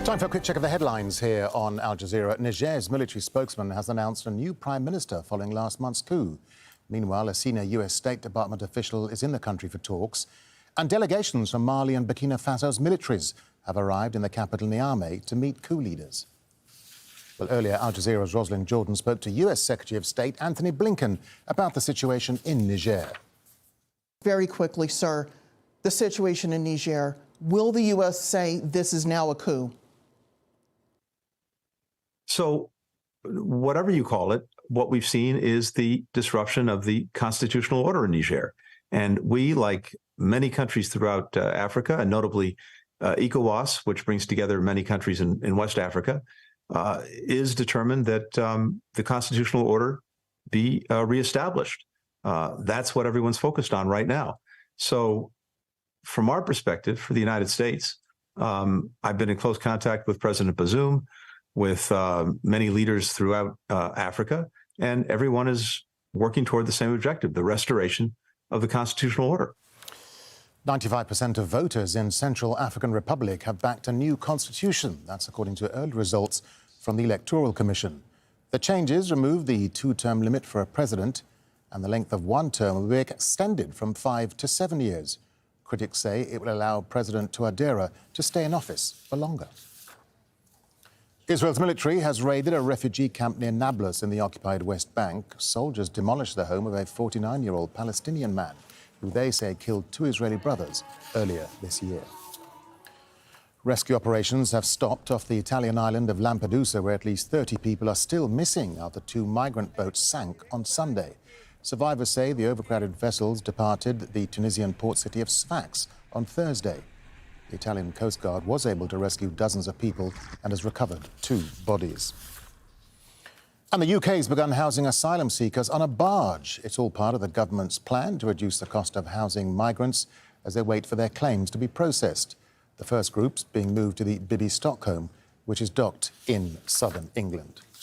Time for a quick check of the headlines here on Al Jazeera. Niger's military spokesman has announced a new prime minister following last month's coup. Meanwhile, a senior US State Department official is in the country for talks. And delegations from Mali and Burkina Faso's militaries have arrived in the capital Niamey to meet coup leaders. Well, earlier, Al Jazeera's Rosalind Jordan spoke to US Secretary of State Anthony Blinken about the situation in Niger. Very quickly, sir, the situation in Niger. Will the U.S. say this is now a coup? So whatever you call it, what we've seen is the disruption of the constitutional order in Niger. And we, like many countries throughout Africa, and notably ECOWAS, which brings together many countries in West Africa, is determined that the constitutional order be reestablished. That's what everyone's focused on right now. So from our perspective, for the United States, I've been in close contact with President Bazoum, with many leaders throughout Africa, and everyone is working toward the same objective, the restoration of the constitutional order. 95% of voters in Central African Republic have backed a new constitution. That's according to early results from the Electoral Commission. The changes remove the two-term limit for a president, and the length of one term will be extended from 5 to 7 years. Critics say it will allow President Touadéra to stay in office for longer. Israel's military has raided a refugee camp near Nablus in the occupied West Bank. Soldiers demolished the home of a 49-year-old Palestinian man who they say killed 2 Israeli brothers earlier this year. Rescue operations have stopped off the Italian island of Lampedusa, where at least 30 people are still missing after 2 migrant boats sank on Sunday. Survivors say the overcrowded vessels departed the Tunisian port city of Sfax on Thursday. The Italian Coast Guard was able to rescue dozens of people and has recovered 2 bodies. And the UK has begun housing asylum seekers on a barge. It's all part of the government's plan to reduce the cost of housing migrants as they wait for their claims to be processed. The first groups being moved to the Bibby Stockholm, which is docked in southern England.